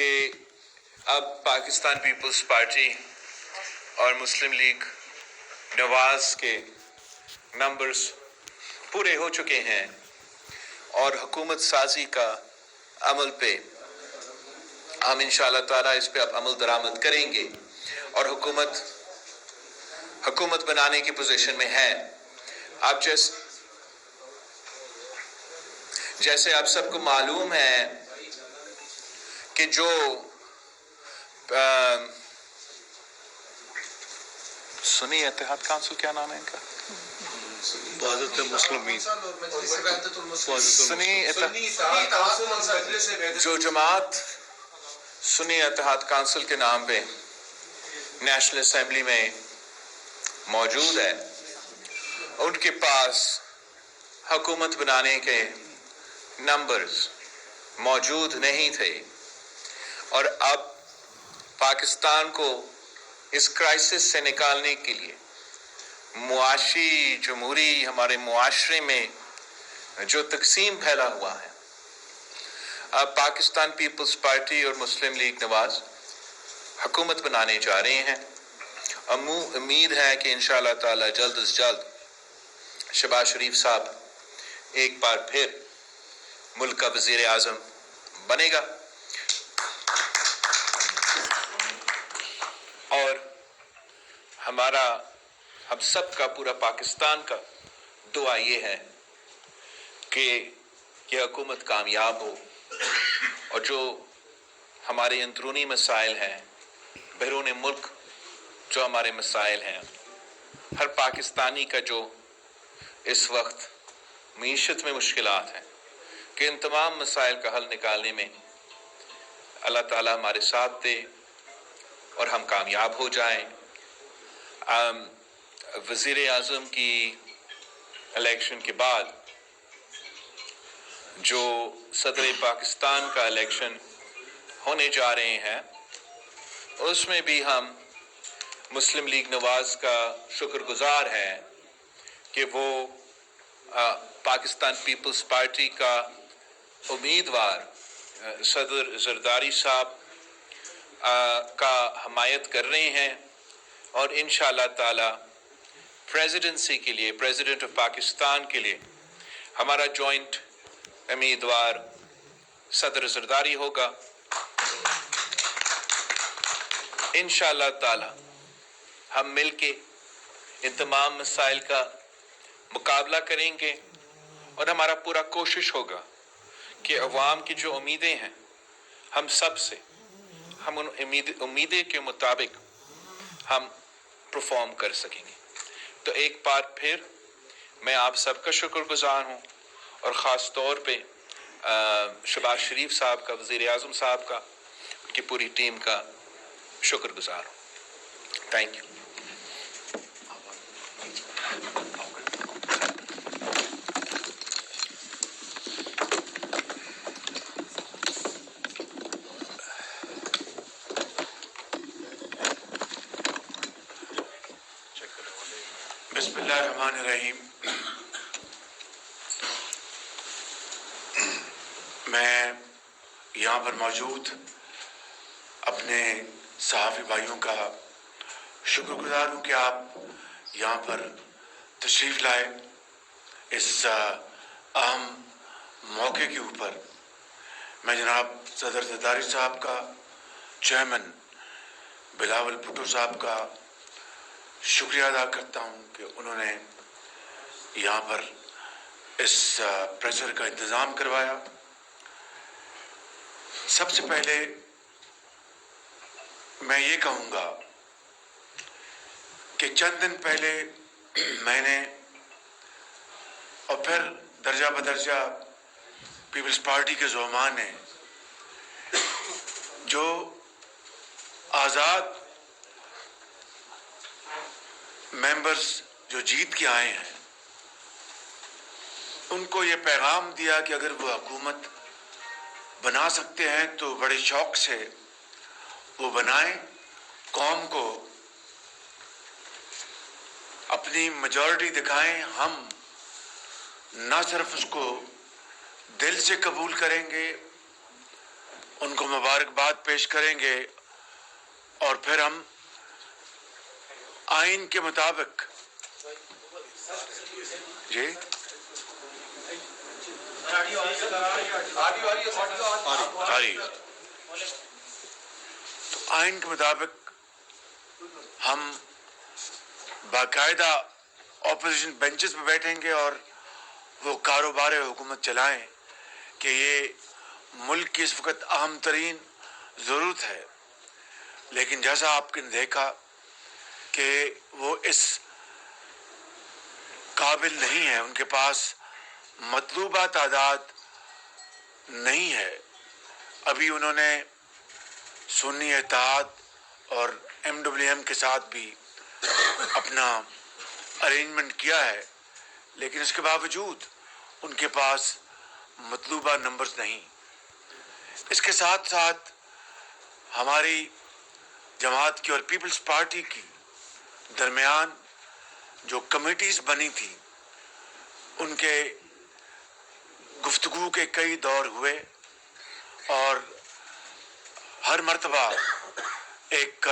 کہ اب Pakistan Peoples party اور مسلم لیگ نواز کے نمبرز پورے ہو چکے ہیں اور حکومت سازی کا عمل پہ ہم انشاءاللہ تعالیٰ اس پہ اب عمل درآمد کریں گے اور حکومت بنانے کی پوزیشن میں ہیں. اب جیسے آپ سب کو معلوم ہے کہ جو سنی اتحاد کونسل، کیا نام ہے ان کا؟ جو جماعت سنی اتحاد کونسل کے نام پہ نیشنل اسمبلی میں موجود ہے، ان کے پاس حکومت بنانے کے نمبرز موجود نہیں تھے، اور اب پاکستان کو اس کرائسس سے نکالنے کے لیے معاشی جمہوری ہمارے معاشرے میں جو تقسیم پھیلا ہوا ہے، اب پاکستان پیپلز پارٹی اور مسلم لیگ نواز حکومت بنانے جا رہے ہیں. امید ہے کہ انشاءاللہ تعالی جلد از جلد شہباز شریف صاحب ایک بار پھر ملک کا وزیر اعظم بنے گا، اور ہم سب کا، پورا پاکستان کا دعا یہ ہے کہ یہ حکومت کامیاب ہو، اور جو ہمارے اندرونی مسائل ہیں، بیرون ملک جو ہمارے مسائل ہیں، ہر پاکستانی کا جو اس وقت معیشت میں مشکلات ہیں، کہ ان تمام مسائل کا حل نکالنے میں اللہ تعالیٰ ہمارے ساتھ دے اور ہم کامیاب ہو جائیں. وزیر اعظم کی الیکشن کے بعد جو صدر پاکستان کا الیکشن ہونے جا رہے ہیں، اس میں بھی ہم مسلم لیگ نواز کا شکر گزار ہیں کہ وہ پاکستان پیپلز پارٹی کا امیدوار صدر زرداری صاحب کا حمایت کر رہے ہیں، اور انشاءاللہ تعالی پریزیڈنسی کے لیے، پریزیڈنٹ آف پاکستان کے لیے ہمارا جوائنٹ امیدوار صدر زرداری ہوگا. انشاءاللہ تعالی ہم مل کے ان تمام مسائل کا مقابلہ کریں گے، اور ہمارا پورا کوشش ہوگا کہ عوام کی جو امیدیں ہیں ہم سب سے، ہم ان امیدیں کے مطابق ہم پرفارم کر سکیں گے. تو ایک بار پھر میں آپ سب کا شکر گزار ہوں، اور خاص طور پہ شہباز شریف صاحب کا، وزیر اعظم صاحب کا، ان کی پوری ٹیم کا شکر گزار ہوں. Thank you. بسم اللہ الرحمن الرحیم. میں یہاں پر موجود اپنے صحافی بھائیوں کا شکر گزار ہوں کہ آپ یہاں پر تشریف لائے اس اہم موقع کے اوپر. میں جناب صدر زرداری صاحب کا، چیئرمین بلاول بھٹو صاحب کا شکریہ ادا کرتا ہوں کہ انہوں نے یہاں پر اس پریسر کا انتظام کروایا. سب سے پہلے میں یہ کہوں گا کہ چند دن پہلے میں نے، اور پھر درجہ بدرجہ پیپلز پارٹی کے زعماء نے، جو آزاد ممبرز جو جیت کے آئے ہیں، ان کو یہ پیغام دیا کہ اگر وہ حکومت بنا سکتے ہیں تو بڑے شوق سے وہ بنائیں، قوم کو اپنی میجورٹی دکھائیں. ہم نہ صرف اس کو دل سے قبول کریں گے ان کو مبارکباد پیش کریں گے اور پھر ہم آئین کے مطابق جی تو آئین کے مطابق ہم باقاعدہ اپوزیشن بینچز پہ بیٹھیں گے اور وہ کاروبار حکومت چلائیں کہ یہ ملک کی اس وقت اہم ترین ضرورت ہے. لیکن جیسا آپ نے دیکھا کہ وہ اس قابل نہیں ہے، ان کے پاس مطلوبہ تعداد نہیں ہے. ابھی انہوں نے سنی اتحاد اور MWM کے ساتھ بھی اپنا ارینجمنٹ کیا ہے، لیکن اس کے باوجود ان کے پاس مطلوبہ نمبرز نہیں. اس کے ساتھ ساتھ ہماری جماعت کی اور پیپلز پارٹی کی درمیان جو کمیٹیز بنی تھی ان کے گفتگو کے کئی دور ہوئے اور ہر مرتبہ ایک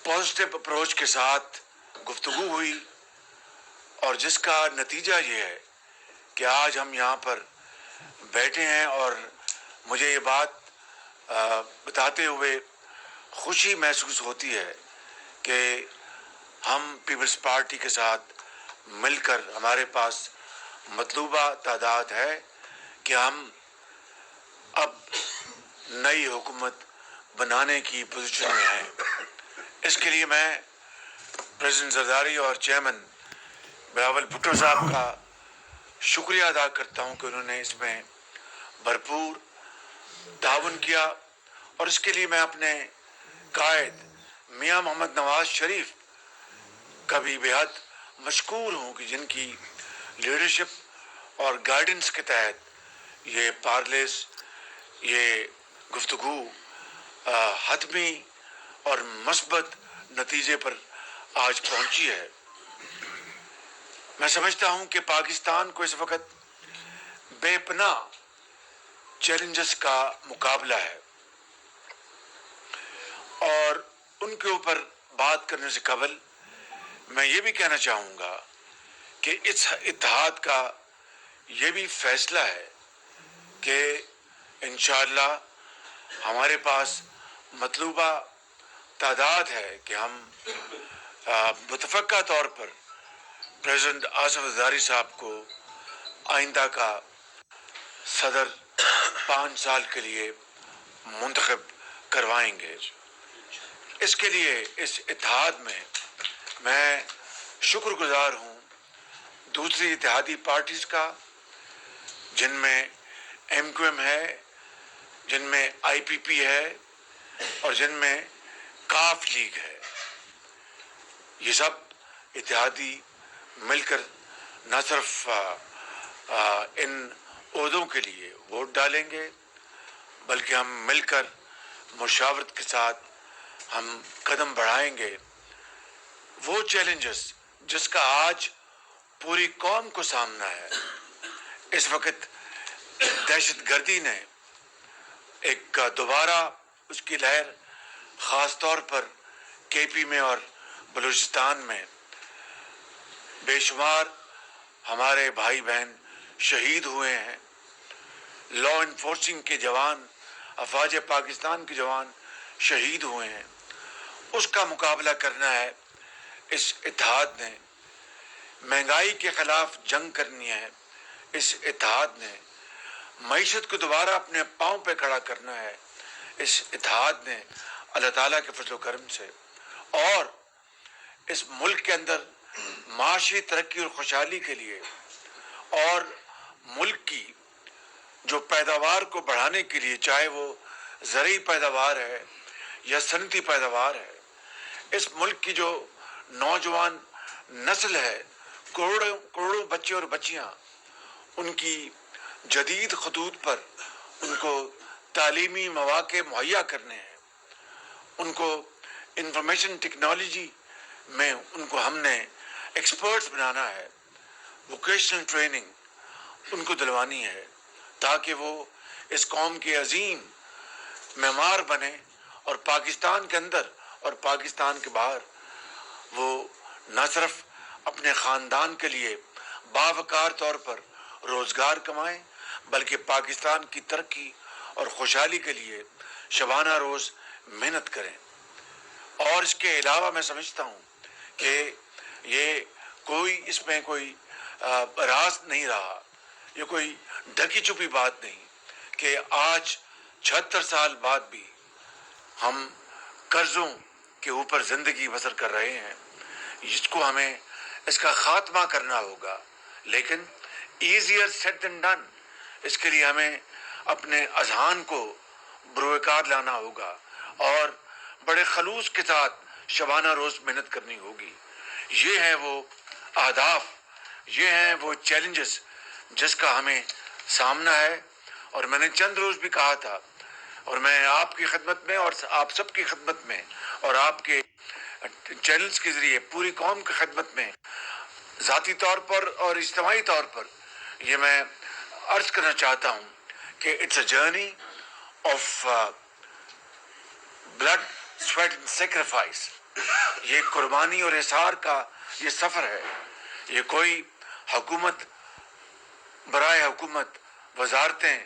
پازیٹیو اپروچ کے ساتھ گفتگو ہوئی، اور جس کا نتیجہ یہ ہے کہ آج ہم یہاں پر بیٹھے ہیں اور مجھے یہ بات بتاتے ہوئے خوشی محسوس ہوتی ہے کہ ہم پیپلز پارٹی کے ساتھ مل کر ہمارے پاس مطلوبہ تعداد ہے کہ ہم اب نئی حکومت بنانے کی پوزیشن میں ہیں. اس کے لیے میں پریزیڈنٹ زرداری اور چیئرمین بلاول بھٹو صاحب کا شکریہ ادا کرتا ہوں کہ انہوں نے اس میں بھرپور تعاون کیا، اور اس کے لیے میں اپنے قائد میاں محمد نواز شریف کا بھی بےحد مشکور ہوں کہ جن کی لیڈرشپ اور گائیڈنس کے تحت یہ پارلیز، یہ گفتگو حتمی اور مثبت نتیجے پر آج پہنچی ہے. میں سمجھتا ہوں کہ پاکستان کو اس وقت بے پناہ چیلنجز کا مقابلہ ہے، اور ان کے اوپر بات کرنے سے قبل میں یہ بھی کہنا چاہوں گا کہ اس اتحاد کا یہ بھی فیصلہ ہے کہ انشاءاللہ ہمارے پاس مطلوبہ تعداد ہے کہ ہم متفقہ طور پر پریزیڈنٹ آصف زرداری صاحب کو آئندہ کا صدر 5 سال کے لیے منتخب کروائیں گے. اس کے لیے اس اتحاد میں شکر گزار ہوں دوسری اتحادی پارٹیز کا، جن میں MQM ہے، جن میں IPP ہے، اور جن میں کاف لیگ ہے. یہ سب اتحادی مل کر نہ صرف ان عہدوں کے لیے ووٹ ڈالیں گے، بلکہ ہم مل کر مشاورت کے ساتھ ہم قدم بڑھائیں گے. وہ چیلنجز جس کا آج پوری قوم کو سامنا ہے، اس وقت دہشت گردی نے ایک دوبارہ اس کی لہر خاص طور پر KP میں اور بلوچستان میں بے شمار ہمارے بھائی بہن شہید ہوئے ہیں. لا انفورسنگ کے جوان، افواج پاکستان کے جوان شہید ہوئے ہیں. اس کا مقابلہ کرنا ہے اس اتحاد نے. مہنگائی کے خلاف جنگ کرنی ہے اس اتحاد نے. معیشت کو دوبارہ اپنے پاؤں پہ کھڑا کرنا ہے اس اتحاد نے اللہ تعالیٰ کے فضل و کرم سے. اور اس ملک کے اندر معاشی ترقی اور خوشحالی کے لیے اور ملک کی جو پیداوار کو بڑھانے کے لیے، چاہے وہ زرعی پیداوار ہے یا صنعتی پیداوار ہے، اس ملک کی جو نوجوان نسل ہے، کروڑوں بچے اور بچیاں، ان کی جدید خطوط پر ان کو تعلیمی مواقع مہیا کرنے ہیں. ان کو انفارمیشن ٹیکنالوجی میں ان کو ہم نے ایکسپرٹس بنانا ہے. ووکیشنل ٹریننگ ان کو دلوانی ہے تاکہ وہ اس قوم کے عظیم معمار بنے اور پاکستان کے اندر اور پاکستان کے باہر وہ نہ صرف اپنے خاندان کے لیے باوقار طور پر روزگار کمائیں بلکہ پاکستان کی ترقی اور خوشحالی کے لیے شبانہ روز محنت کریں۔ اور اس کے علاوہ میں سمجھتا ہوں کہ یہ اس میں کوئی راز نہیں رہا، یہ کوئی ڈھکی چھپی بات نہیں کہ آج 76 سال بعد بھی ہم قرضوں کے اوپر زندگی بسر کر رہے ہیں، جس کو ہمیں اس کا خاتمہ کرنا ہوگا، لیکن ایزیئر سیڈ دین ڈن۔ اس کے لیے ہمیں اپنے اذہان کو بروئے کار لانا ہوگا اور بڑے خلوص کے ساتھ شبانہ روز محنت کرنی ہوگی۔ یہ ہیں وہ اہداف، یہ ہیں وہ چیلنجز جس کا ہمیں سامنا ہے۔ اور میں نے چند روز بھی کہا تھا، اور میں آپ کی خدمت میں اور آپ سب کی خدمت میں اور آپ کے چینلز کے ذریعے پوری قوم کی خدمت میں ذاتی طور پر اور اجتماعی طور پر یہ میں عرض کرنا چاہتا ہوں کہ it's a journey of blood sweat and sacrifice. یہ قربانی اور احسار کا یہ سفر ہے، یہ کوئی حکومت برائے حکومت وزارتیں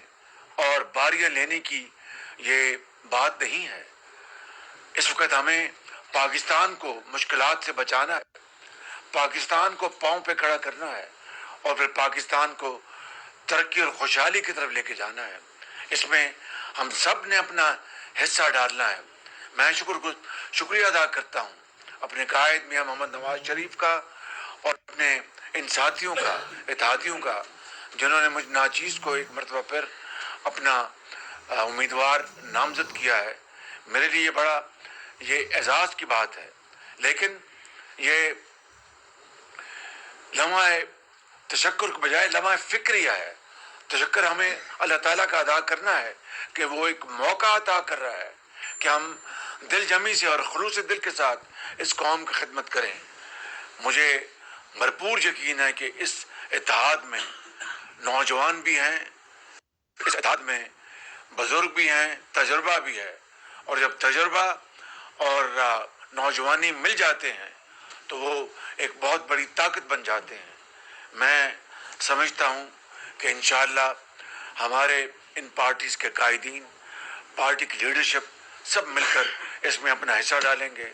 اور باریاں لینے کی یہ بات نہیں ہے۔ اس وقت ہمیں پاکستان کو مشکلات سے بچانا ہے، پاکستان کو پاؤں پہ کھڑا کرنا ہے اور پھر پاکستان کو ترقی اور خوشحالی کی طرف لے کے جانا ہے۔ اس میں ہم سب نے اپنا حصہ ڈالنا ہے۔ میں شکریہ ادا کرتا ہوں اپنے قائد میاں محمد نواز شریف کا اور اپنے ان ساتھیوں کا، اتحادیوں کا، جنہوں نے مجھ ناچیز کو ایک مرتبہ پھر اپنا امیدوار نامزد کیا ہے۔ میرے لیے بڑا یہ اعزاز کی بات ہے، لیکن یہ لمحہ تشکر کے بجائے لمحہ فکریہ ہے۔ تشکر ہمیں اللہ تعالیٰ کا ادا کرنا ہے کہ وہ ایک موقع عطا کر رہا ہے کہ ہم دل جمی سے اور خلوص دل کے ساتھ اس قوم کی خدمت کریں۔ مجھے بھرپور یقین ہے کہ اس اتحاد میں نوجوان بھی ہیں، اس اتحاد میں بزرگ بھی ہیں، تجربہ بھی ہے، اور جب تجربہ اور نوجوانی مل جاتے ہیں تو وہ ایک بہت بڑی طاقت بن جاتے ہیں۔ میں سمجھتا ہوں کہ انشاءاللہ ہمارے ان پارٹیز کے قائدین، پارٹی کی لیڈرشپ سب مل کر اس میں اپنا حصہ ڈالیں گے۔